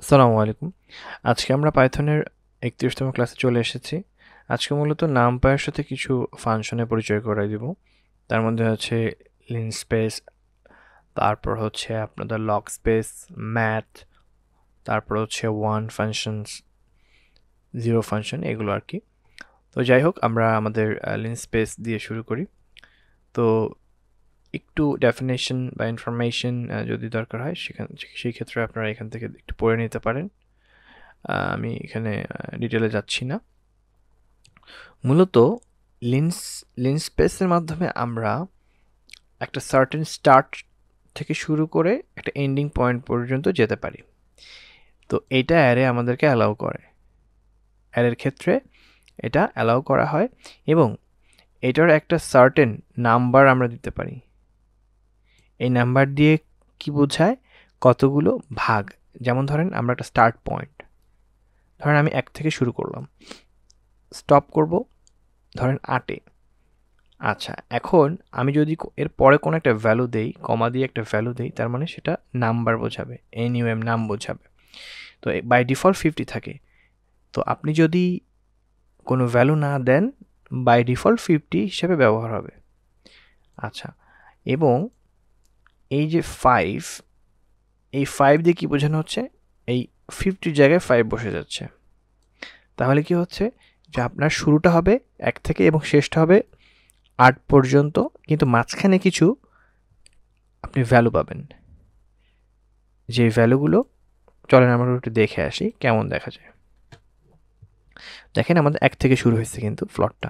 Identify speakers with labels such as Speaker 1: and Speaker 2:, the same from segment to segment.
Speaker 1: আসসালামু আলাইকুম। আজকে আমরা পাইথনের ৩১তম ক্লাসে চলে এসেছি। আজকে মূলত নামপাইয়ের সাথে কিছু ফাংশনের পরিচয় করাই দিব। তার মধ্যে হচ্ছে লিনস্পেস, তারপর হচ্ছে আপনাদের লগ স্পেস, ম্যাথ, তারপর হচ্ছে ওয়ান ফাংশনস, জিরো ফাংশন এগুলো আর কি। তো যাই হোক আমরা আমাদের লিনস্পেস দিয়ে শুরু করি। তো একটু ডেফিনেশন বা ইনফরমেশন যদি দরকার হয় সেই ক্ষেত্রে আপনারা এখান থেকে একটু পড়ে নিতে পারেন। আমি এখানে ডিটেলে যাচ্ছি না। মূলত লিনস্পেসের মাধ্যমে আমরা একটা সার্টেন স্টার্ট থেকে শুরু করে একটা এন্ডিং পয়েন্ট পর্যন্ত যেতে পারি। তো এটা অ্যারে আমাদেরকে অ্যালাউ করে। অ্যারের ক্ষেত্রে এটা অ্যালাউ করা হয় এবং এটার একটা সার্টেন নাম্বার আমরা দিতে পারি। এই নাম্বার দিয়ে কি বোঝায়? কতগুলো ভাগ। যেমন ধরেন আমরা একটা স্টার্ট পয়েন্ট, ধরেন আমি 1 থেকে শুরু করলাম, স্টপ করব ধরেন 8-এ। আচ্ছা, এখন আমি যদি এর পরে কোনো একটা ভ্যালু দেই, কমা দিয়ে একটা ভ্যালু দেই, তার মানে সেটা নাম্বার বোঝাবে, NUM নাম বোঝাবে। তো বাই ডিফল্ট 50 থাকে। তো আপনি যদি কোনো ভ্যালু না দেন, বাই ডিফল্ট 50 হিসেবে ব্যবহার হবে। আচ্ছা, এবং এই যে 5, এই 5 দিয়ে কি বোঝানো হচ্ছে? এই 50 জায়গায় 5 বসে যাচ্ছে। তাহলে কি হচ্ছে? যে আপনার শুরুটা হবে 1 থেকে এবং শেষটা হবে 8 পর্যন্ত, কিন্তু মাঝখানে কিছু আপনি ভ্যালু পাবেন। যে ভ্যালুগুলো, চলেন আমরা একটু দেখে আসি কেমন দেখা যায়। দেখেন আমাদের 1 থেকে শুরু হয়েছে কিন্তু ফ্লটটা,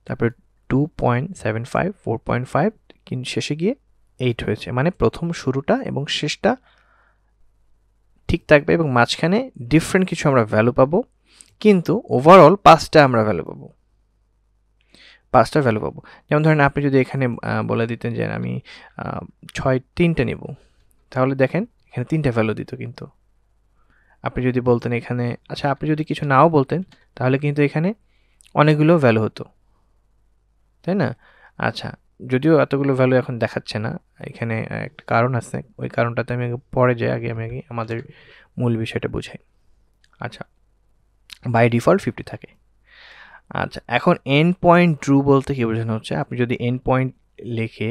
Speaker 1: তারপরে 2.75, 4.5, কিন্তু শেষে গিয়ে 8 হয়েছে। মানে প্রথম শুরুটা এবং শেষটা ঠিক থাকবে এবং মাঝখানে ডিফারেন্ট কিছু আমরা ভ্যালু পাবো, কিন্তু ওভারঅল 5টা আমরা ভ্যালু পাবো, 5টা ভ্যালু পাবো। যেমন ধরেন আপনি যদি এখানে বলে দিতেন যে আমি 3টা নেব, তাহলে দেখেন এখানে 3টা ভ্যালু দিত। কিন্তু আপনি যদি বলতেন এখানে, আচ্ছা আপনি যদি কিছু নাও বলতেন, তাহলে কিন্তু এখানে অনেকগুলো ভ্যালু হতো, তাই না? আচ্ছা, যদিও এতগুলো ভ্যালু এখন দেখাচ্ছে না, এখানে একটা কারণ আছে। ওই কারণটাতে আমি পরে যাই, আগে আমাদের মূল বিষয়টা বুঝাই। আচ্ছা, বাই ডিফল্ট 50 থাকে। আচ্ছা, এখন এন্ড পয়েন্ট ট্রু বলতে কি বোঝানো হচ্ছে? আপনি যদি এন্ড পয়েন্ট লিখে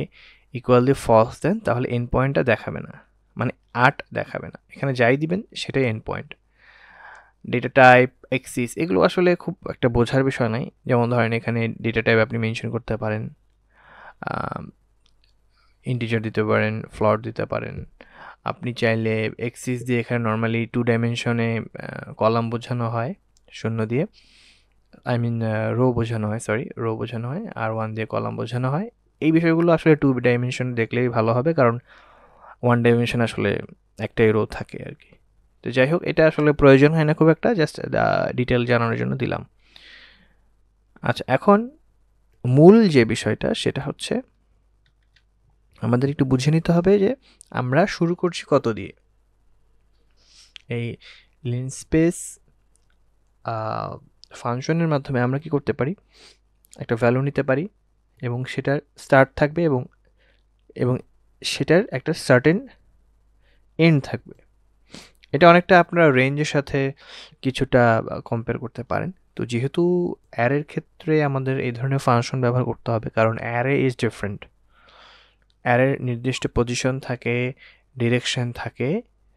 Speaker 1: ইকুয়াল দিয়ে ফলস দেন, তাহলে এন্ড পয়েন্টটা দেখাবে না, মানে 8 দেখাবে না। এখানে যাই দিবেন সেটাই end point. Data type, axis, এগুলো আসলে খুব একটা বোঝার বিষয় নাই। যেমন ধরেন এখানে ডেটা টাইপ আপনি মেনশন করতে পারেন, ইন্টিজার দিতে পারেন, ফ্লোট দিতে পারেন। আপনি চাইলে এক্সিস দিয়ে, এখানে নর্মালি 2 ডাইমেনশনে কলাম বোঝানো হয় শূন্য দিয়ে, আই মিন রো বোঝানো হয়, সরি রো বোঝানো হয়, আর 1 দিয়ে কলাম বোঝানো হয়। এই বিষয়গুলো আসলে 2 ডাইমেনশন দেখলেই ভালো হবে, কারণ 1 ডাইমেনশন আসলে একটাই রো থাকে আর কি। তো যাই হোক, এটা আসলে প্রয়োজন হয় না খুব একটা, জাস্ট ডিটেল জানানোর জন্য দিলাম। আচ্ছা, এখন মূল যে বিষয়টা সেটা হচ্ছে আমাদের একটু বুঝে নিতে হবে যে আমরা শুরু করছি কত দিয়ে। এই লিনস্পেস ফাংশনের মাধ্যমে আমরা কি করতে পারি? একটা ভ্যালু নিতে পারি এবং সেটার স্টার্ট থাকবে এবং এবং সেটার একটা সার্টেন এন্ড থাকবে। এটা অনেকটা আপনারা রেঞ্জের সাথে কিছুটা কম্পেয়ার করতে পারেন। তো যেহেতু অ্যারের ক্ষেত্রে আমাদের এই ধরনের ফাংশন ব্যবহার করতে হবে, কারণ অ্যারে ইজ ডিফারেন্ট। অ্যারের নির্দিষ্ট পজিশন থাকে, ডিরেকশন থাকে।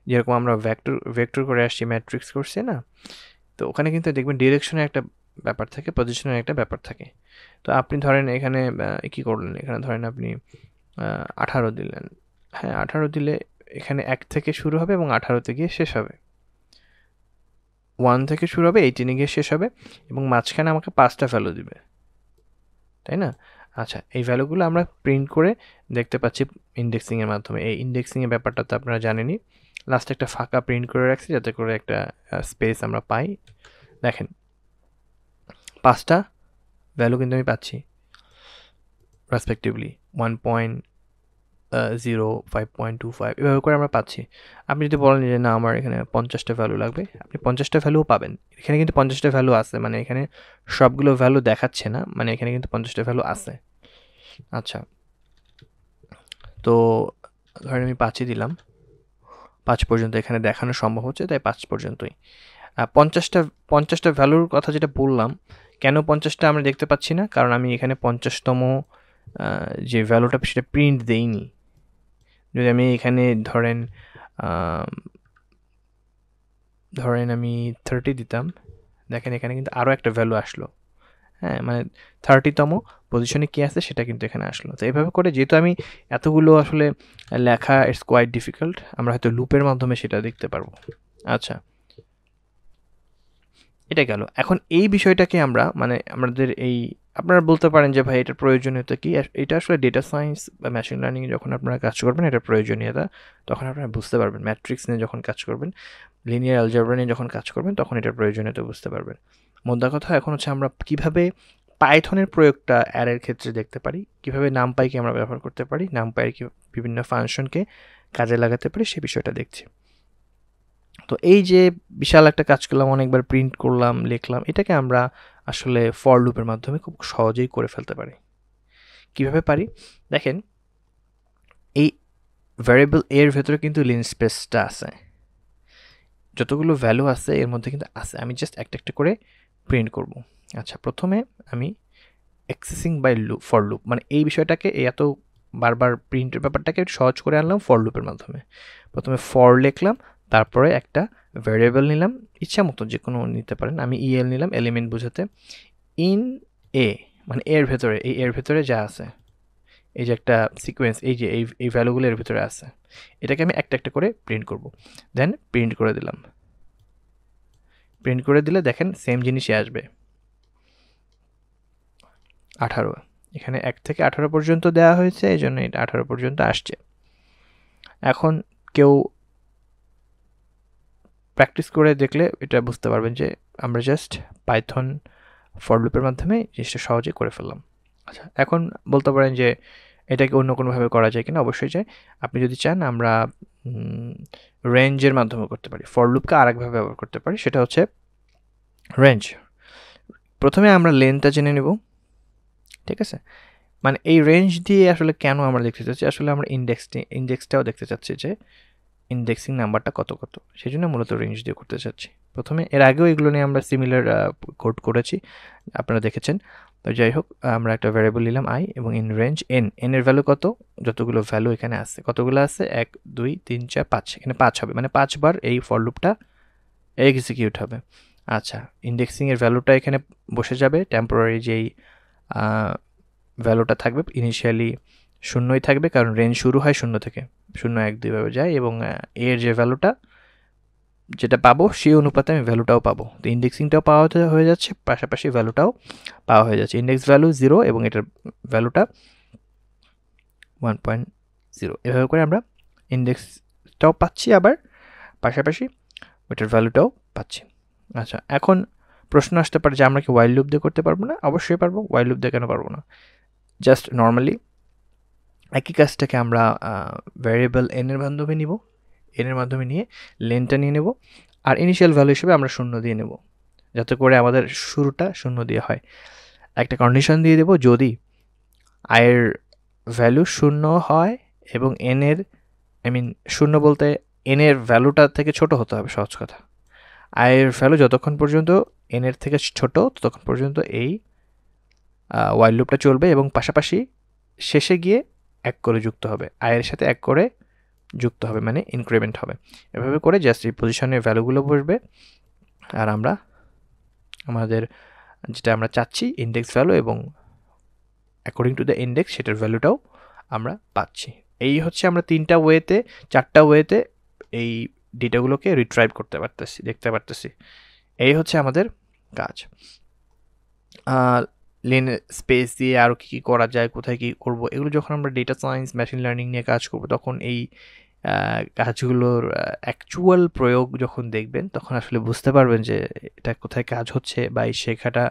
Speaker 1: যেরকম আমরা ভেক্টর করে আসছি, ম্যাট্রিক্স করছি না? তো ওখানে কিন্তু দেখবেন ডিরেকশনের একটা ব্যাপার থাকে, পজিশনের একটা ব্যাপার থাকে। তো আপনি ধরেন এখানে কি করলেন, এখানে ধরেন আপনি 18 দিলেন। হ্যাঁ, 18 দিলে এখানে 1 থেকে শুরু হবে এবং 18তে গিয়ে শেষ হবে। 1 থেকে শুরু হবে, 18-এ গিয়ে শেষ হবে এবং মাঝখানে আমাকে 5টা ভ্যালু দিবে, তাই না? আচ্ছা, এই ভ্যালুগুলো আমরা প্রিন্ট করে দেখতে পাচ্ছি ইন্ডেক্সিংয়ের মাধ্যমে। এই ইন্ডেক্সিংয়ের ব্যাপারটা তো আপনারা জানেনই। লাস্টে একটা ফাঁকা প্রিন্ট করে রাখছি যাতে করে একটা স্পেস আমরা পাই। দেখেন 5টা ভ্যালু কিন্তু আমি পাচ্ছি রেসপেক্টিভলি 1.0, 5.25 এভাবে করে আমরা পাচ্ছি। আপনি যদি বলেন যে না আমার এখানে 50টা ভ্যালু লাগবে, আপনি 50টা ভ্যালুও পাবেন। এখানে কিন্তু 50টা ভ্যালু আছে, মানে এখানে সবগুলো ভ্যালু দেখাচ্ছে না, মানে এখানে কিন্তু 50টা ভ্যালু আছে। আচ্ছা, তো ধরেন আমি 5ই দিলাম, 5 পর্যন্ত এখানে দেখানো সম্ভব হচ্ছে, তাই 5 পর্যন্তই। 50টা ভ্যালুর কথা যেটা বললাম, কেন 50টা আমরা দেখতে পাচ্ছি না? কারণ আমি এখানে 50তম যে ভ্যালুটা সেটা প্রিন্ট দেইনি। যদি আমি এখানে ধরেন আমি 30 দিতাম, দেখেন এখানে কিন্তু আরও একটা ভ্যালু আসলো। হ্যাঁ, মানে 30তম পজিশনে কী আছে সেটা কিন্তু এখানে আসলো। তো এভাবে করে যেহেতু আমি এতগুলো আসলে লেখা ইটস কোয়াইট ডিফিকাল্ট, আমরা হয়তো লুপের মাধ্যমে সেটা দেখতে পারবো। আচ্ছা, এটা গেল। এখন এই বিষয়টাকে আমরা মানে আমাদের এই আপনারা বলতে পারেন যে ভাই এটার প্রয়োজনীয়তা কি? এটা আসলে ডেটা সায়েন্স বা মেশিন লার্নিং যখন আপনারা কাজ করবেন এটার প্রয়োজনীয়তা তখন আপনারা বুঝতে পারবেন। ম্যাট্রিক্স নিয়ে যখন কাজ করবেন, লিনিয়ার অ্যালজেব্রা নিয়ে যখন কাজ করবেন তখন এটার প্রয়োজনীয়তা বুঝতে পারবেন। মোদ্দা কথা এখন হচ্ছে আমরা কিভাবে পাইথনের প্রয়োগটা অ্যারের ক্ষেত্রে দেখতে পারি, কিভাবে নামপাইকে আমরা ব্যবহার করতে পারি, নামপাইয়ের কি বিভিন্ন ফাংশনকে কাজে লাগাতে পারি সে বিষয়টা দেখছি। তো এই যে বিশাল একটা কাজ করলাম, অনেকবার প্রিন্ট করলাম, লিখলাম, এটাকে আমরা আসলে ফর লুপের মাধ্যমে খুব সহজেই করে ফেলতে পারি। কিভাবে পারি? দেখেন, এই ভ্যারিয়েবল এর ভেতরে কিন্তু লিন স্পেসটা আছে, যতগুলো ভ্যালু আছে এর মধ্যে কিন্তু আছে। আমি জাস্ট একটা একটা করে প্রিন্ট করব। আচ্ছা, প্রথমে আমি accessing by loop, for loop, মানে এই বিষয়টাকে এত বারবার প্রিন্টের ব্যাপারটাকে একটু সহজ করে আনলাম ফর লুপের মাধ্যমে। প্রথমে ফর লিখলাম, তারপরে একটা ভ্যারিয়েবল নিলাম, ইচ্ছা মতো যে কোনো নিতে পারেন, আমি ইএল নিলাম এলিমেন্ট বোঝাতে। ইন এ মানে এর ভেতরে, এই এর ভেতরে যা আছে, এই যে একটা সিকোয়েন্স, এই যে এই ভ্যালুগুলো এর ভিতরে আছে, এটাকে আমি একটা একটা করে প্রিন্ট করব। দেন প্রিন্ট করে দিলাম। প্রিন্ট করে দিলে দেখেন সেম জিনিসই আসবে। 18, এখানে 1 থেকে 18 পর্যন্ত দেওয়া হয়েছে, এই জন্য এটা 18 পর্যন্ত আসছে। এখন কেউ প্র্যাকটিস করে দেখলে এটা বুঝতে পারবেন যে আমরা জাস্ট পাইথন ফর লুপের মাধ্যমে জিনিসটা সহজে করে ফেললাম। আচ্ছা, এখন বলতে পারেন যে এটাকে অন্য কোনোভাবে করা যায় কিনা? অবশ্যই যায়। আপনি যদি চান আমরা রেঞ্জের মাধ্যমে করতে পারি, ফর লুপকে আরেকভাবে ব্যবহার করতে পারি, সেটা হচ্ছে রেঞ্জ। প্রথমে আমরা লেন্থটা জেনে নেব, ঠিক আছে? মানে এই রেঞ্জ দিয়ে আসলে কেন আমরা দেখতে চাচ্ছি? আসলে আমরা ইন্ডেক্সটাও দেখতে চাচ্ছি যে ইন্ডেক্সিং নাম্বারটা কত কত, সেই জন্য মূলত রেঞ্জ দিয়ে করতে চাচ্ছি। প্রথমে এর আগেও এগুলো নিয়ে আমরা সিমিলার কোড করেছি, আপনারা দেখেছেন। তো যাই হোক, আমরা একটা ভ্যারিয়েবল নিলাম আই এবং ইন রেঞ্জ এন, এর ভ্যালু কত? যতগুলো ভ্যালু এখানে আছে, কতগুলো আছে? 1 2 3 4 5, এখানে 5 হবে, মানে 5 বার এই ফর লুপটা এক্সিকিউট হবে। আচ্ছা, ইন্ডেক্সিংয়ের ভ্যালুটা এখানে বসে যাবে, টেম্পোরারি যেই ভ্যালুটা থাকবে ইনিশিয়ালি শূন্যই থাকবে, কারণ রেঞ্জ শুরু হয় 0 থেকে, 0 1 2 ভাবে যায়, এবং এর যে ভ্যালুটা যেটা পাবো সেই অনুপাতে আমি ভ্যালুটাও পাবো। তো ইন্ডেক্সিংটাও পাওয়া হয়ে যাচ্ছে, পাশাপাশি ভ্যালুটাও পাওয়া হয়ে যাচ্ছে। ইন্ডেক্স ভ্যালু 0 এবং এটার ভ্যালুটা 1.0, এভাবে করে আমরা ইন্ডেক্সটাও পাচ্ছি, আবার পাশাপাশি ওইটার ভ্যালুটাও পাচ্ছি। আচ্ছা, এখন প্রশ্ন আসতে পারে যে আমরা কি ওয়াইল লুপ দিয়ে করতে পারবো না? অবশ্যই পারবো। ওয়াইল লুপ দিয়ে কেন পারবো না? জাস্ট নর্মালি একই কাজটাকে আমরা ভ্যারিয়েবল এন এর মাধ্যমে নিব, এন এর মাধ্যমে নিয়ে লেনটা নিয়ে নেব, আর ইনিশিয়াল ভ্যালু হিসেবে আমরা 0 দিয়ে নেব, যাতে করে আমাদের শুরুটা 0 দিয়ে হয়। একটা কন্ডিশন দিয়ে দেব, যদি আয়ের ভ্যালু 0 হয় এবং এন এর 0 বলতে এন এর ভ্যালুটা থেকে ছোট হতে হবে, সহজ কথা। আয়ের ভ্যালু যতক্ষণ পর্যন্ত এন এর থেকে ছোট ততক্ষণ পর্যন্ত এই ওয়াইল লুপটা চলবে, এবং পাশাপাশি শেষে গিয়ে 1 করে যুক্ত হবে, আয়ের সাথে 1 করে যুক্ত হবে, মানে ইনক্রিমেন্ট হবে। এভাবে করে জাস্ট এই পজিশনের ভ্যালুগুলো বসবে, আর আমরা আমাদের যেটা আমরা চাচ্ছি ইন্ডেক্স ভ্যালু এবং অ্যাকর্ডিং টু দ্য ইন্ডেক্স সেটার ভ্যালুটাও আমরা পাচ্ছি। এই হচ্ছে আমরা 3টা ওয়েতে 4টা ওয়েতে এই ডেটাগুলোকে রিট্রাইভ করতে পারতেছি, দেখতে পারতেছি। এই হচ্ছে আমাদের কাজ। লিন স্পেস দিয়ে আরও কী কী করা যায়, কোথায় কী করব, এগুলো যখন আমরা ডেটা সায়েন্স মেশিন লার্নিং নিয়ে কাজ করব তখন এই কাজগুলোর অ্যাকচুয়াল প্রয়োগ যখন দেখবেন তখন আসলে বুঝতে পারবেন যে এটা কোথায় কাজ হচ্ছে বা এই শেখাটা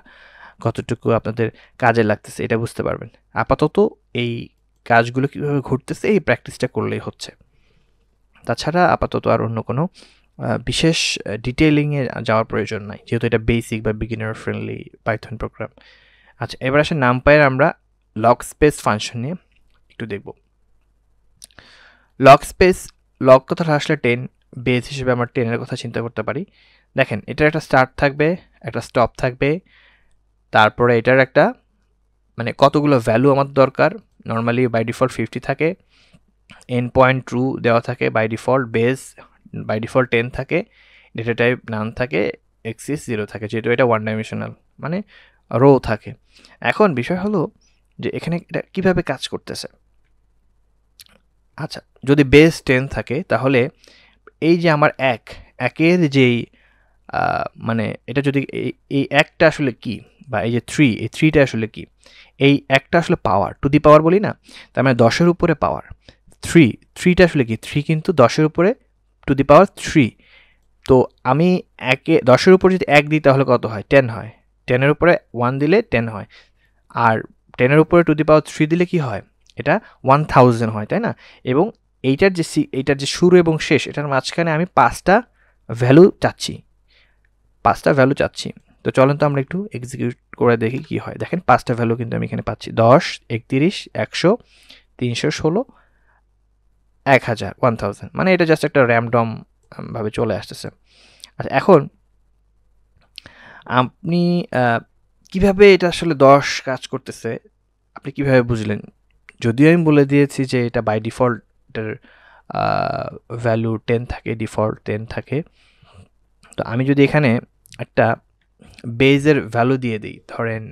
Speaker 1: কতটুকু আপনাদের কাজে লাগতেছে, এটা বুঝতে পারবেন। আপাতত এই কাজগুলো কীভাবে ঘটতেছে এই প্র্যাকটিসটা করলেই হচ্ছে। তাছাড়া আপাতত আর অন্য কোনো বিশেষ ডিটেইলিংয়ে যাওয়ার প্রয়োজন নাই, যেহেতু এটা বেসিক বা বিগিনার ফ্রেন্ডলি পাইথন প্রোগ্রাম। আচ্ছা, এবার আসে নামপাইয়ের আমরা লগ স্পেস ফাংশন নিয়ে একটু দেখব। লগ স্পেস, লগ কথাটা আসলে 10, বেস হিসেবে আমরা 10 এর কথা চিন্তা করতে পারি। দেখেন এটার একটা স্টার্ট থাকবে, একটা স্টপ থাকবে, তারপরে এটার একটা মানে কতগুলো ভ্যালু আমার দরকার। নর্মালি বাই ডিফল্ট 50 থাকে, এন্ড পয়েন্ট ট্রু দেওয়া থাকে by default, base by default 10 থাকে, ডেটা টাইপ নান থাকে, এক্সিস 0 থাকে, যেহেতু এটা ওয়ান ডাইমেনশনাল মানে রো থাকে। এখন বিষয় হলো যে এখানে এটা কীভাবে কাজ করতেছে। আচ্ছা, যদি বেস 10 থাকে তাহলে এই যে আমার একের যেই মানে এটা যদি এই একটা আসলে কি, বা এই যে 3, এই 3টা আসলে কি, এই একটা আসলে পাওয়ার, টু দি পাওয়ার বলি না, তার মানে 10-এর উপরে পাওয়ার। 3টা আসলে কি, 3 কিন্তু 10-এর উপরে টু দি পাওয়ার 3। তো আমি 10-এর উপরে যদি 1 দিই তাহলে কত হয়, 10 হয়। 10-এর উপরে 1 দিলে 10 হয়, আর 10-এর উপরে টু দি পাওয়ার 3 দিলে কি হয়, এটা 1000 হয়, তাই না? এবং এইটার যে শুরু এবং শেষ, এটার মাঝখানে আমি 5টা ভ্যালু চাচ্ছি। তো চলেন তো আমরা একটু এক্সিকিউট করে দেখি কি হয়। দেখেন 5টা ভ্যালু কিন্তু আমি এখানে পাচ্ছি, 10, 31, 100, 316, 1000, 1000। মানে এটা জাস্ট একটা র্যান্ডম ভাবে চলে আসতেছে। আচ্ছা, এখন আপনি কিভাবে এটা আসলে 10 কাজ করতেছে আপনি কিভাবে বুঝলেন? যদিও আমি বলে দিয়েছি যে এটা বাই ডিফল্ট এটার ভ্যালু 10 থাকে, ডিফল্ট 10 থাকে। তো আমি যদি এখানে একটা বেজের ভ্যালু দিয়ে দিই, ধরেন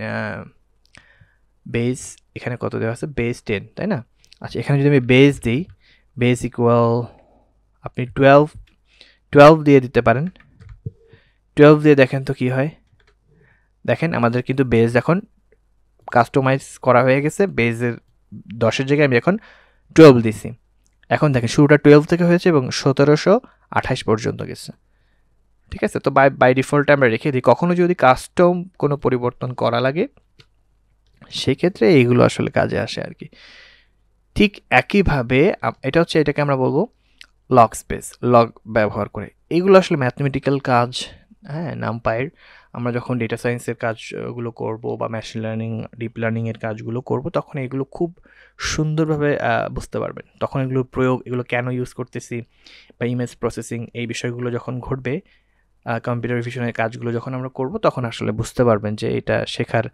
Speaker 1: বেজ এখানে কত দেওয়া আছে, বেজ 10, তাই না? আচ্ছা, এখানে যদি আমি বেজ দিই, বেজ ইকুয়াল আপনি 12 দিয়ে দিতে পারেন। 12 দিয়ে দেখেন তো কি হয়। দেখেন আমাদের কিন্তু বেজ এখন কাস্টমাইজ করা হয়ে গেছে। বেজের 10-এর জায়গায় আমি এখন 12 দিছি। এখন দেখেন শুরুটা 12 থেকে হয়েছে এবং 1728 পর্যন্ত গেছে। ঠিক আছে, তো বাই ডিফল্ট আমরা রেখে দিই। কখনো যদি কাস্টম কোনো পরিবর্তন করা লাগে সেক্ষেত্রে এইগুলো আসলে কাজে আসে আর কি। ঠিক একইভাবে এটা হচ্ছে, এটাকে আমরা বলবো লগ স্পেস, লগ ব্যবহার করে। এইগুলো আসলে ম্যাথমেটিক্যাল কাজ, হ্যাঁ, নামপাইয়ের। আমরা যখন ডেটা সায়েন্সের কাজগুলো করব বা মেশিন লার্নিং, ডিপ লার্নিংয়ের কাজগুলো করব, তখন এগুলো খুব সুন্দরভাবে বুঝতে পারবেন। তখন এগুলোর প্রয়োগ, এগুলো কেন ইউজ করতেছি, বা ইমেজ প্রসেসিং, এই বিষয়গুলো যখন ঘটবে, কম্পিউটার ভিশনের কাজগুলো যখন আমরা করব, তখন আসলে বুঝতে পারবেন যে এটা শেখার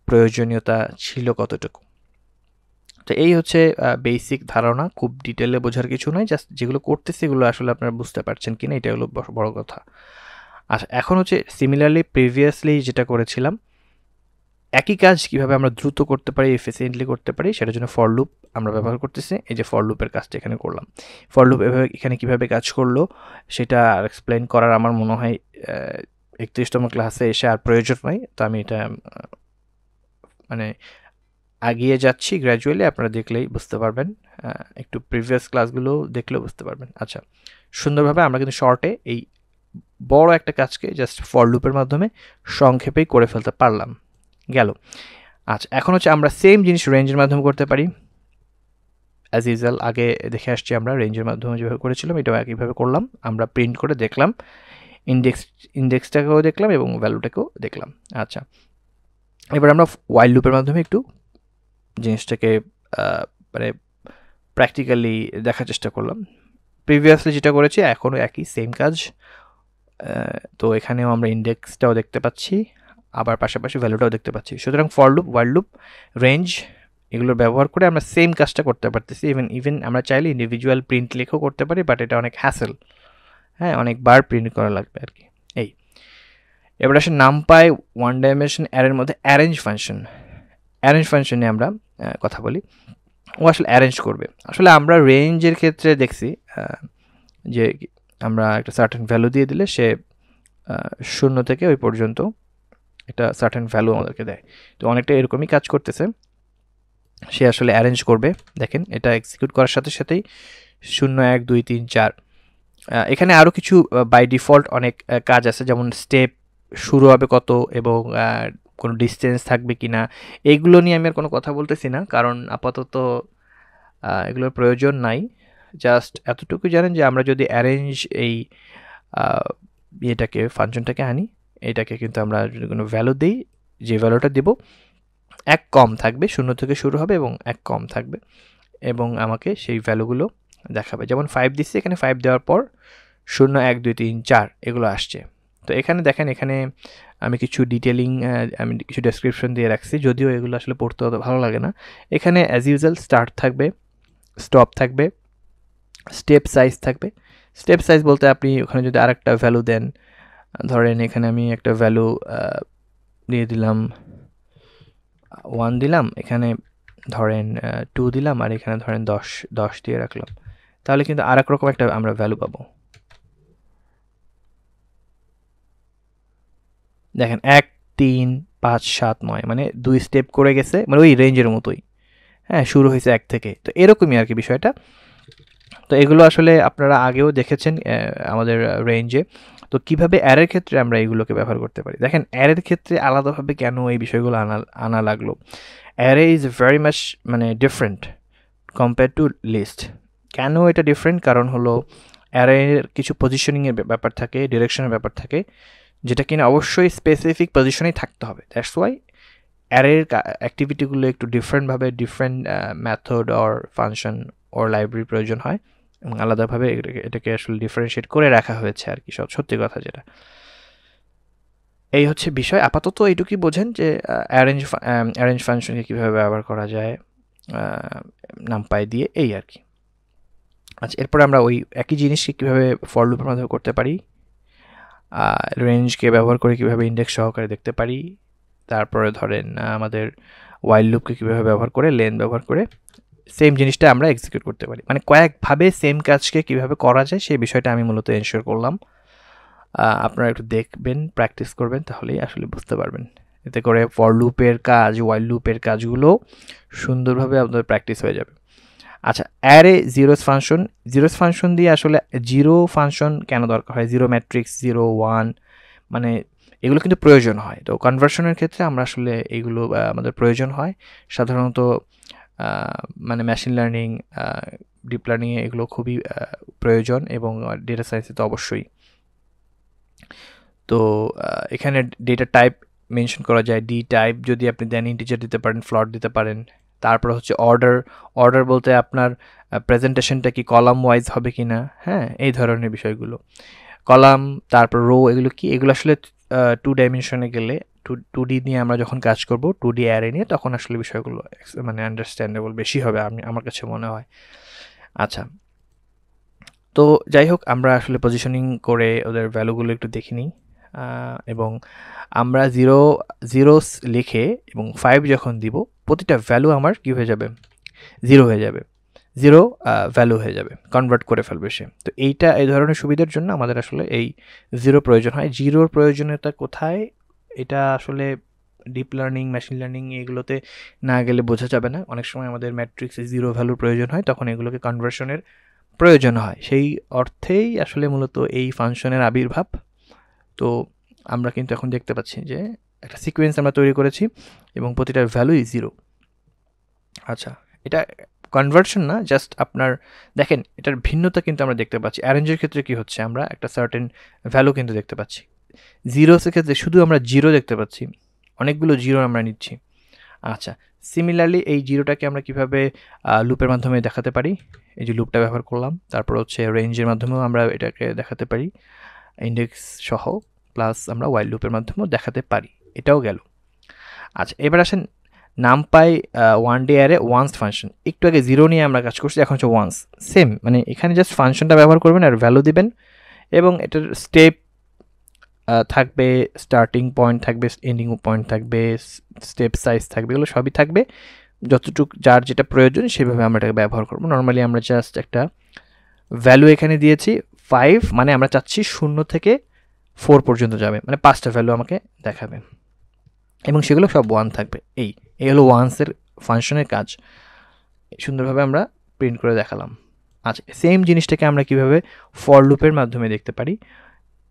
Speaker 1: প্রয়োজনীয়তা ছিল কতটুকু। তো এই হচ্ছে বেসিক ধারণা, খুব ডিটেলে বোঝার কিছু নয়, জাস্ট যেগুলো করতেছি এগুলো আসলে আপনারা বুঝতে পারছেন কিনা, এটা হলো বড় কথা। আচ্ছা, এখন হচ্ছে সিমিলারলি প্রিভিয়াসলি যেটা করেছিলাম, একই কাজ কিভাবে আমরা দ্রুত করতে পারি, এফিসিয়েন্টলি করতে পারি, সেটার জন্য ফর লুপ আমরা ব্যবহার করতেছি। এই যে ফর লুপের কাজটা এখানে করলাম। ফর লুপ এখানে কিভাবে কাজ করলো সেটা এক্সপ্লেন করার আমার মনে হয় 31তম ক্লাসে এসে আর প্রয়োজন নাই। তো আমি এটা মানে আগিয়ে যাচ্ছি গ্র্যাজুয়ালি, আপনারা দেখলেই বুঝতে পারবেন, একটু প্রিভিয়াস ক্লাসগুলো দেখলেও বুঝতে পারবেন। আচ্ছা, সুন্দরভাবে আমরা কিন্তু শর্টে এই বড় একটা কাজকে জাস্ট ফর লুপের মাধ্যমে সংক্ষেপেই করে ফেলতে পারলাম, গেল। আচ্ছা, এখন হচ্ছে আমরা সেম জিনিস রেঞ্জের মাধ্যমে করতে পারি। অ্যাজ ইউজুয়াল আগে দেখে আসছি আমরা রেঞ্জের মাধ্যমে যেভাবে করেছিলাম, এটাও একইভাবে করলাম। আমরা প্রিন্ট করে দেখলাম, ইন্ডেক্সটাকেও দেখলাম এবং ভ্যালুটাকেও দেখলাম। আচ্ছা, এবার আমরা ওয়াইল লুপের মাধ্যমে একটু জিনিসটাকে মানে প্র্যাকটিক্যালি দেখার চেষ্টা করলাম। প্রিভিয়াসলি যেটা করেছি এখনও একই সেম কাজ। তো এখানেও আমরা ইন্ডেক্সটাও দেখতে পাচ্ছি, আবার পাশাপাশি ভ্যালুটাও দেখতে পাচ্ছি। সুতরাং for loop, while loop, range এগুলোর ব্যবহার করে আমরা সেম কাজটা করতে পারতেছি। ইভেন আমরা চাইলে ইন্ডিভিজুয়াল প্রিন্ট লিখেও করতে পারি, বাট এটা অনেক হ্যাসেল, হ্যাঁ, অনেকবার প্রিন্ট করা লাগবে আর কি। এই এবার আসে নামপাই ওয়ান ডাইমেনশন অ্যারের মধ্যে অ্যারেঞ্জ ফাংশন নিয়ে আমরা কথা বলি। ও আসলে অ্যারেঞ্জ করবে। আসলে আমরা রেঞ্জের ক্ষেত্রে দেখছি যে আমরা একটা সার্টেন ভ্যালু দিয়ে দিলে সে 0 থেকে ওই পর্যন্ত একটা সার্টেন ভ্যালু আমাদেরকে দেয়। তো অনেকটা এরকমই কাজ করতেছে, সে আসলে অ্যারেঞ্জ করবে। দেখেন এটা এক্সিকিউট করার সাথে সাথেই 0, 1, 2, 3, 4। এখানে আরও কিছু বাই ডিফল্ট অনেক কাজ আছে, যেমন স্টেপ শুরু হবে কত এবং কোনো ডিস্টেন্স থাকবে কি না, এইগুলো নিয়ে আমি আর কোনো কথা বলতেছি না, কারণ আপাতত এগুলোর প্রয়োজন নাই। জাস্ট এতটুকু জানেন যে আমরা যদি অ্যারেঞ্জ এই ফাংশনটাকে আনি, এটাকে কিন্তু আমরা যদি কোনো ভ্যালু দিই, যে ভ্যালুটা দেব 1 কম থাকবে, 0 থেকে শুরু হবে এবং 1 কম থাকবে, এবং আমাকে সেই ভ্যালুগুলো দেখাবে। যেমন 5 দিচ্ছি, এখানে 5 দেওয়ার পর 0 1 2 3 4 এগুলো আসছে। তো এখানে দেখেন, এখানে আমি কিছু ডিটেলিং আমি কিছু ডেসক্রিপশন দিয়ে রাখছি, যদিও এগুলো আসলে পড়তে অত ভালো লাগে না। এখানে অ্যাজ ইউজুয়াল স্টার্ট থাকবে, স্টপ থাকবে, স্টেপ সাইজ থাকবে। স্টেপ সাইজ বলতে আপনি ওখানে যদি আরেকটা ভ্যালু দেন, ধরেন এখানে আমি একটা ভ্যালু দিয়ে দিলাম 1 দিলাম, এখানে ধরেন 2 দিলাম, আর এখানে ধরেন 10 দিয়ে রাখলাম, তাহলে কিন্তু আর এক রকম একটা আমরা ভ্যালু পাবো। দেখেন 1 3 5 7 9 মানে 2 স্টেপ করে গেছে, মানে ওই রেঞ্জের মতোই। হ্যাঁ, শুরু হয়েছে 1 থেকে, তো এরকমই আর কি বিষয়টা। তো এগুলো আসলে আপনারা আগেও দেখেছেন আমাদের রেঞ্জে। তো কিভাবে অ্যারের ক্ষেত্রে আমরা এগুলোকে ব্যবহার করতে পারি, দেখেন অ্যারের ক্ষেত্রে আলাদাভাবে কেন এই বিষয়গুলো আনা লাগলো। অ্যারে ইজ ভেরি মাচ মানে ডিফারেন্ট কম্পেয়ার টু লিস্ট। কেন এটা ডিফারেন্ট? কারণ হলো অ্যারের কিছু পজিশনিংয়ের ব্যাপার থাকে, ডিরেকশনের ব্যাপার থাকে, যেটা কিনা অবশ্যই স্পেসিফিক পজিশনেই থাকতে হবে। দ্যাটস ওয়াই অ্যারের অ্যাক্টিভিটিগুলো একটু ডিফারেন্টভাবে, different method or function or library প্রয়োজন হয়, এবং আলাদাভাবে এটাকে আসলে ডিফারেন্সিয়েট করে রাখা হয়েছে আর কি, সত্যি কথা যেটা। এই হচ্ছে বিষয়। আপাতত এইটুকুই বোঝেন যে অ্যারেঞ্জ ফাংশনকে কীভাবে ব্যবহার করা যায় নামপাই দিয়ে, এই আর কি। আচ্ছা, এরপরে আমরা ওই একই জিনিসকে কীভাবে ফর লুপের মাধ্যমে করতে পারি, রেঞ্জকে ব্যবহার করে কীভাবে ইন্ডেক্স সহকারে দেখতে পারি, তারপরে ধরেন আমাদের ওয়াইল লুপকে কীভাবে ব্যবহার করে, লেন ব্যবহার করে সেম জিনিসটা আমরা এক্সিকিউট করতে পারি, মানে কয়েকভাবে সেম কাজকে কীভাবে করা যায় সেই বিষয়টা আমি মূলত এনশিওর করলাম। আপনারা একটু দেখবেন, প্র্যাকটিস করবেন, তাহলেই আসলে বুঝতে পারবেন। এতে করে ফর লুপের কাজ, ওয়াইল লুপের কাজগুলো সুন্দরভাবে আপনাদের প্র্যাকটিস হয়ে যাবে। আচ্ছা, অ্যারে জিরোস ফাংশন দিয়ে আসলে জিরো ফাংশন কেন দরকার হয়, জিরো ম্যাট্রিক্স, 0 1, মানে এগুলো কিন্তু প্রয়োজন হয়। তো কনভার্সনের ক্ষেত্রে আমরা আসলে এগুলো আমাদের প্রয়োজন হয় সাধারণত, মানে মেশিন লার্নিং, ডিপ লার্নিংয়ে এগুলো খুবই প্রয়োজন, এবং ডেটা সায়েন্সে তো অবশ্যই। তো এখানে ডেটা টাইপ মেনশন করা যায়, ডি টাইপ যদি আপনি দেন, ইন্টিজার দিতে পারেন, ফ্লট দিতে পারেন। তারপর হচ্ছে অর্ডার বলতে আপনার প্রেজেন্টেশনটা কি কলাম ওয়াইজ হবে কি না, হ্যাঁ, এই ধরনের বিষয়গুলো। কলাম, তারপর রো, এগুলো কি, এগুলো আসলে 2 ডাইমেনশনে গেলে, 2D নিয়ে আমরা যখন কাজ করব, 2D অ্যারে নিয়ে, তখন আসলে বিষয়গুলো মানে আন্ডারস্ট্যান্ডেবল বেশি হবে আমার কাছে মনে হয়। আচ্ছা, তো যাই হোক, আমরা আসলে পজিশনিং করে ওদের ভ্যালুগুলো একটু দেখে নিই, এবং আমরা জিরোস লিখে এবং 5 যখন দিব, প্রতিটা ভ্যালু আমার কী হয়ে যাবে, 0 হয়ে যাবে, 0 ভ্যালু হয়ে যাবে, কনভার্ট করে ফেলবে সে। তো এইটা, এই ধরনের সুবিধার জন্য আমাদের আসলে এই 0 প্রয়োজন হয়। 0-র প্রয়োজনীয়তা কোথায়, এটা আসলে ডিপ লার্নিং, মেশিন লার্নিং এগুলোতে না গেলে বোঝা যাবে না। অনেক সময় আমাদের ম্যাট্রিক্সে 0 ভ্যালুর প্রয়োজন হয়, তখন এগুলোকে কনভার্সনের প্রয়োজন হয়, সেই অর্থেই আসলে মূলত এই ফাংশনের আবির্ভাব। তো আমরা কিন্তু এখন দেখতে পাচ্ছি যে একটা সিকোয়েন্স আমরা তৈরি করেছি, এবং প্রতিটার ভ্যালুই 0। আচ্ছা, এটা কনভার্সন না, জাস্ট আপনার দেখেন এটার ভিন্নতা কিন্তু আমরা দেখতে পাচ্ছি। অ্যারেঞ্জের ক্ষেত্রে কি হচ্ছে, আমরা একটা সার্টেন ভ্যালু কিন্তু দেখতে পাচ্ছি। জিরোসের ক্ষেত্রে শুধু আমরা 0 দেখতে পাচ্ছি, অনেকগুলো 0 আমরা নিচ্ছি। আচ্ছা, সিমিলারলি এই 0টাকে আমরা কিভাবে লুপের মাধ্যমে দেখাতে পারি, এই যে লুপটা ব্যবহার করলাম। তারপর হচ্ছে রেঞ্জের মাধ্যমেও আমরা এটাকে দেখাতে পারি, ইন্ডেক্স সহ, প্লাস আমরা ওয়াইল লুপের মাধ্যমেও দেখাতে পারি, এটাও গেল। আচ্ছা, এবার আসেন NumPy 1D array once function. একটু আগে 0 নিয়ে আমরা কাজ করছি, এখন হচ্ছে ওয়ান্স। সেম, মানে এখানে জাস্ট ফাংশনটা ব্যবহার করবেন আর ভ্যালু দিবেন, এবং এটার স্টেপ থাকবে, স্টার্টিং পয়েন্ট থাকবে, এন্ডিং পয়েন্ট থাকবে, স্টেপ সাইজ থাকবে, এগুলো সবই থাকবে। যতটুকু যার যেটা প্রয়োজন সেভাবে আমরা এটাকে ব্যবহার করবো। নর্মালি আমরা জাস্ট একটা ভ্যালু এখানে দিয়েছি 5, মানে আমরা চাচ্ছি 0 থেকে 4 পর্যন্ত যাবে, মানে 5টা ভ্যালু আমাকে দেখাবে, এবং সেগুলো সব 1 থাকবে। এই হলো ওয়ান্সের ফাংশনের কাজ, সুন্দরভাবে আমরা প্রিন্ট করে দেখালাম। আচ্ছা, সেম জিনিসটাকে আমরা কিভাবে ফর লুপের মাধ্যমে দেখতে পারি,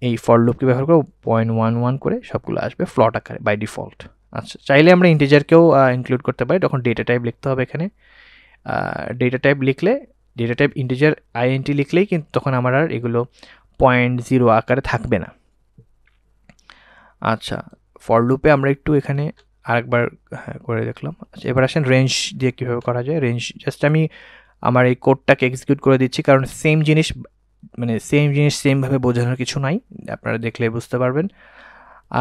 Speaker 1: এই ফর লুপকে ব্যবহার করে 0.11 করে সবগুলো আসবে ফ্লট আকারে বাই ডিফল্ট। আচ্ছা, চাইলে আমরা ইন্টিজারকেও ইনক্লুড করতে পারি, তখন ডেটা টাইপ লিখতে হবে এখানে। ডেটা টাইপ লিখলে, ডেটা টাইপ ইন্টিজার INT লিখলেই কিন্তু তখন আমার আর এগুলো 0.0 আকারে থাকবে না। আচ্ছা, ফর লুপে আমরা একটু এখানে আরেকবার করে দেখলাম। আচ্ছা, এবার আসেন রেঞ্জ দিয়ে কীভাবে করা যায়। রেঞ্জ জাস্ট আমি আমার এই কোডটাকে এক্সিকিউট করে দিচ্ছি, কারণ সেম জিনিস মানে সেম জিনিস সেমভাবে বোঝানোর কিছু নাই, আপনারা দেখলে বুঝতে পারবেন।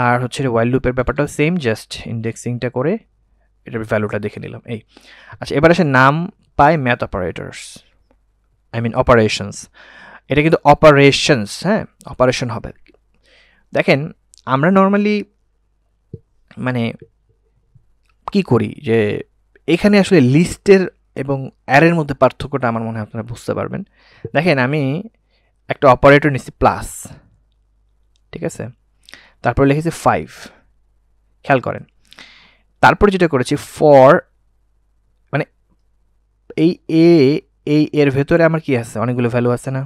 Speaker 1: আর হচ্ছে ওয়াইল লুপের ব্যাপারটাও সেম, জাস্ট ইন্ডেক্সিংটা করে এটার ভ্যালুটা দেখে নিলাম এই। আচ্ছা, এবার আসে NumPy math operators, I mean operations. এটা কিন্তু অপারেশনস, হ্যাঁ, অপারেশন হবে। দেখেন আমরা নর্মালি মানে কি করি যে এখানে আসলে লিস্টের এবং অ্যারের মধ্যে পার্থক্যটা আমার মনে হয় আপনারা বুঝতে পারবেন। দেখেন আমি একটা অপারেটর নিচ্ছি প্লাস, ঠিক আছে, তারপর লিখেছি 5, খেয়াল করেন। তারপর যেটা করেছি ফর, মানে এই এর ভেতরে আমার কি আছে, অনেকগুলো ভ্যালু আছে না,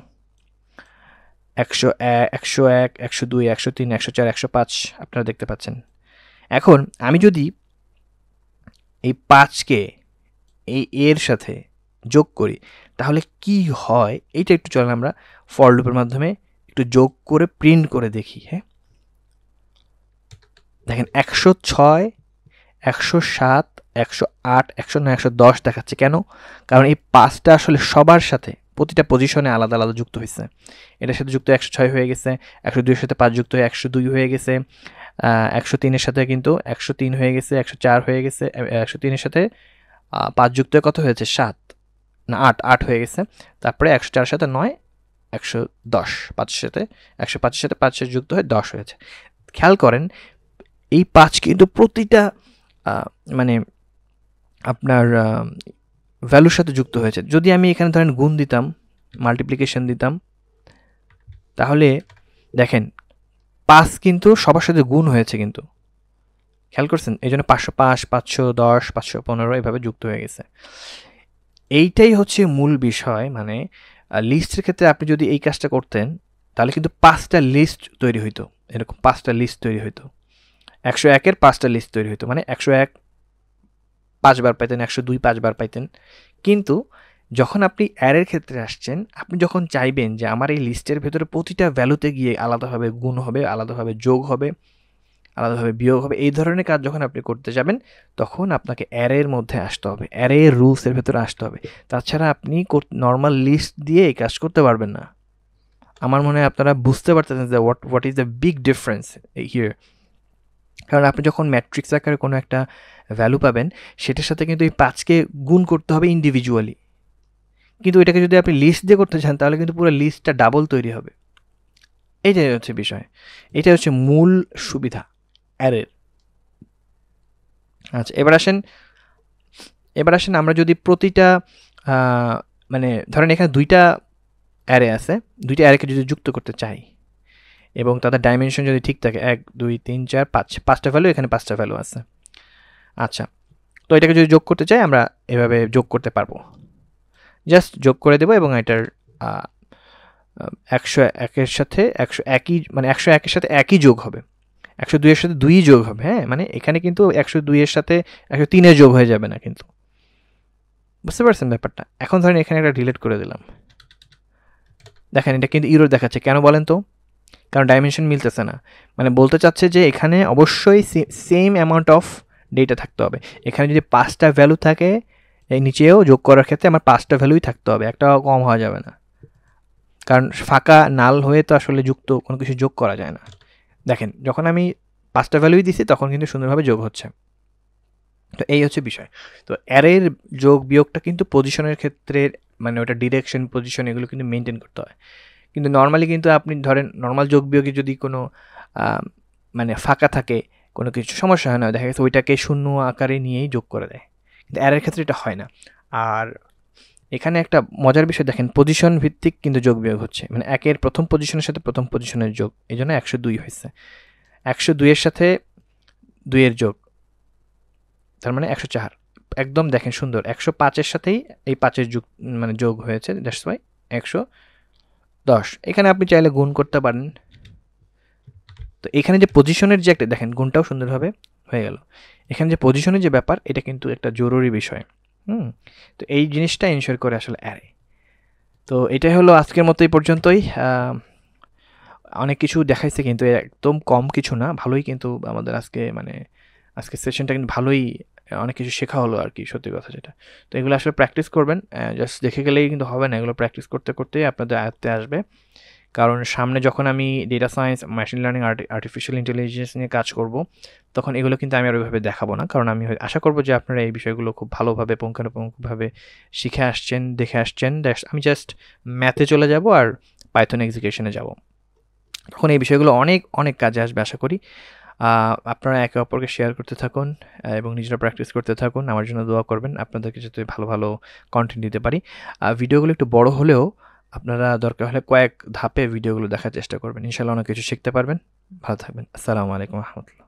Speaker 1: 101, 102, 103, 104, 105 আপনারা দেখতে পাচ্ছেন। এখন আমি যদি এই 5কে এই এর সাথে যোগ করি তাহলে কি হয়, এইটা একটু চলেন আমরা ফর লুপের মাধ্যমে একটু যোগ করে প্রিন্ট করে দেখি। হ্যাঁ, দেখেন 106, 107, 108, 109, 110 দেখাচ্ছে কেন? কারণ এই 5টা আসলে সবার সাথে প্রতিটা পজিশনে আলাদা আলাদা যুক্ত হয়েছে। এটার সাথে যুক্ত 106 হয়ে গেছে, 102 এর সাথে 5 যুক্ত হয়ে 102 হয়ে গেছে, 103 এর সাথে কিন্তু 103 হয়ে গেছে, 104 হয়ে গেছে, 103 এর সাথে 5 যুক্ত হয়ে কত হয়েছে, 7 না 8 হয়ে গেছে। তারপরে 104 সাথে 9, 110, 5 সাথে 105 সাথে 5 যুক্ত হয়ে 10 হয়েছে। খেয়াল করেন এই 5 কিন্তু প্রতিটা মানে আপনার ভ্যালুর সাথে যুক্ত হয়েছে। যদি আমি এখানে ধরেন গুণ দিতাম, মাল্টিপ্লিকেশন দিতাম, তাহলে দেখেন 5 কিন্তু সবার সাথে গুণ হয়েছে, কিন্তু খেয়াল করছেন, এই জন্য 505, 510, 515 এভাবে যুক্ত হয়ে গেছে। এইটাই হচ্ছে মূল বিষয়। মানে লিস্টের ক্ষেত্রে আপনি যদি এই কাজটা করতেন তাহলে কিন্তু 5টা লিস্ট তৈরি হইতো, এরকম 5টা লিস্ট তৈরি হইতো, 101-এর 5টা লিস্ট তৈরি হইতো, মানে 101 5 বার পাইতেন, 102 5 বার পাইতেন। কিন্তু যখন আপনি অ্যারের ক্ষেত্রে আসছেন, আপনি যখন চাইবেন যে আমার এই লিস্টের ভেতরে প্রতিটা ভ্যালুতে গিয়ে আলাদাভাবে গুণ হবে, আলাদাভাবে যোগ হবে, আলাদাভাবে বিয়োগ হবে, এই ধরনের কাজ যখন আপনি করতে যাবেন তখন আপনাকে অ্যারের মধ্যে আসতে হবে, অ্যারের রুলসের ভেতরে আসতে হবে। তাছাড়া আপনি নর্মাল লিস্ট দিয়ে এই কাজ করতে পারবেন না। আমার মনে হয় আপনারা বুঝতে পারতেছেন যে what is the big difference here. কারণ আপনি যখন ম্যাট্রিক্স আকারে কোনো একটা ভ্যালু পাবেন সেটার সাথে কিন্তু এই 5কে গুণ করতে হবে ইন্ডিভিজুয়ালি, কিন্তু এটাকে যদি আপনি লিস্ট দিয়ে করতে চান তাহলে কিন্তু পুরো লিস্টটা ডাবল তৈরি হবে। এইটাই হচ্ছে বিষয়, এটাই হচ্ছে মূল সুবিধা অ্যারের। আচ্ছা, এবার আসেন আমরা যদি প্রতিটা মানে ধরেন এখানে 2টা অ্যারে আছে, 2টা অ্যারেকে যদি যুক্ত করতে চাই এবং তাদের ডাইমেনশন যদি ঠিক থাকে 1 2 3 4 5, 5টা ভ্যালু, এখানে 5টা ভ্যালু আছে। আচ্ছা, তো এটাকে যদি যোগ করতে চাই আমরা এভাবে যোগ করতে পারবো, জাস্ট যোগ করে দেবো এবং এটার 101-এর সাথে 101ই, মানে 101-এর সাথে একই যোগ হবে, 102-এর সাথে 2ই যোগ হবে। হ্যাঁ, মানে এখানে কিন্তু 102-এর সাথে 103-এর যোগ হয়ে যাবে না, কিন্তু বুঝতে পারছেন ব্যাপারটা? এখন ধরেন এখানে একটা ডিলিট করে দিলাম, দেখেন এটা কিন্তু ইরর দেখাচ্ছে কেন বলেন তো? কারণ ডাইমেনশন মিলতেছে না, মানে বলতে চাচ্ছে যে এখানে অবশ্যই সেম অ্যামাউন্ট অফ ডেটা থাকতে হবে। এখানে যদি 5টা ভ্যালু থাকে, এই নিচেও যোগ করার ক্ষেত্রে আমার 5টা ভ্যালুই থাকতে হবে, একটাও কম হওয়া যাবে না, কারণ ফাঁকা নাল হয়ে তো আসলে যুক্ত কোনো কিছু যোগ করা যায় না। দেখেন যখন আমি 5টা ভ্যালুই দিছি তখন কিন্তু সুন্দরভাবে যোগ হচ্ছে। তো এই হচ্ছে বিষয়। তো অ্যারের যোগ বিয়োগটা কিন্তু পজিশনের ক্ষেত্রে, মানে ওটা ডিরেকশন, পজিশন, এগুলো কিন্তু মেনটেন করতে হয়। কিন্তু নর্মালি কিন্তু আপনি ধরেন নর্মাল যোগ বিয়োগে যদি কোনো মানে ফাঁকা থাকে, কোনো কিছু সমস্যা হয় না, দেখা গেছে ওইটাকে শূন্য আকারে নিয়েই যোগ করে দেয়, কিন্তু অ্যারের ক্ষেত্রে এটা হয় না। আর এখানে একটা মজার বিষয় দেখেন, পজিশন ভিত্তিক কিন্তু যোগ বিয়োগ হচ্ছে, মানে 1-এর প্রথম পজিশনের সাথে প্রথম পজিশনের যোগ, এই জন্য 102 হয়েছে, 102-এর সাথে 2-এর যোগ, তার মানে 104। একদম দেখেন সুন্দর, 105-এর সাথেই এই 5-এর যোগ, মানে যোগ হয়েছে, দ্যাটস ওয়াই 110। এখানে আপনি চাইলে গুণ করতে পারেন। তো এখানে যে পজিশনের যে একটা দেখেন গুণটাও সুন্দরভাবে হয়ে গেল। এখানে যে পজিশনের যে ব্যাপার, এটা কিন্তু একটা জরুরি বিষয়। তো এই জিনিসটা ইনশিওর করে আসলে অ্যারে। তো এটাই হলো আজকের মতো এই পর্যন্তই। অনেক কিছু দেখাইছে কিন্তু একদম কম কিছু না, ভালোই কিন্তু আমাদের আজকে, মানে আজকের সেশনটা কিন্তু ভালোই অনেক কিছু শেখা হলো আর কি, সত্যি কথা যেটা। তো এগুলো আসলে প্র্যাকটিস করবেন, জাস্ট দেখে গেলেই কিন্তু হবে না, এগুলো প্র্যাকটিস করতে করতেই আপনাদের আয়ত্তে আসবে। কারণ সামনে যখন আমি data science, machine learning, artificial intelligence নিয়ে কাজ করব, তখন এগুলো কিন্তু আমি আর ওইভাবে দেখাবো না। কারণ আমি আশা করব যে আপনারা এই বিষয়গুলো খুব ভালোভাবে পুঙ্খানুপুঙ্খভাবে শিখে আসছেন, দেখে আসছেন। আমি জাস্ট ম্যাথে চলে যাব আর পাইথন এক্সিকিউশনে যাব। তখন এই বিষয়গুলো অনেক অনেক কাজে আসবে আশা করি। আপনারা একে অপরকে শেয়ার করতে থাকুন এবং নিজেরা প্র্যাকটিস করতে থাকুন। আমার জন্য দোয়া করবেন, আপনাদেরকে যাতে ভালো ভালো কন্টেন্ট দিতে পারি। ভিডিওগুলো একটু বড় হলেও আপনারা দরকার হলে কয়েক ধাপে ভিডিওগুলো দেখার চেষ্টা করবেন। ইনশাআল্লাহ অনেক কিছু শিখতে পারবেন। ভালো থাকবেন। আসসালামু আলাইকুম রহমতুল্লাহ।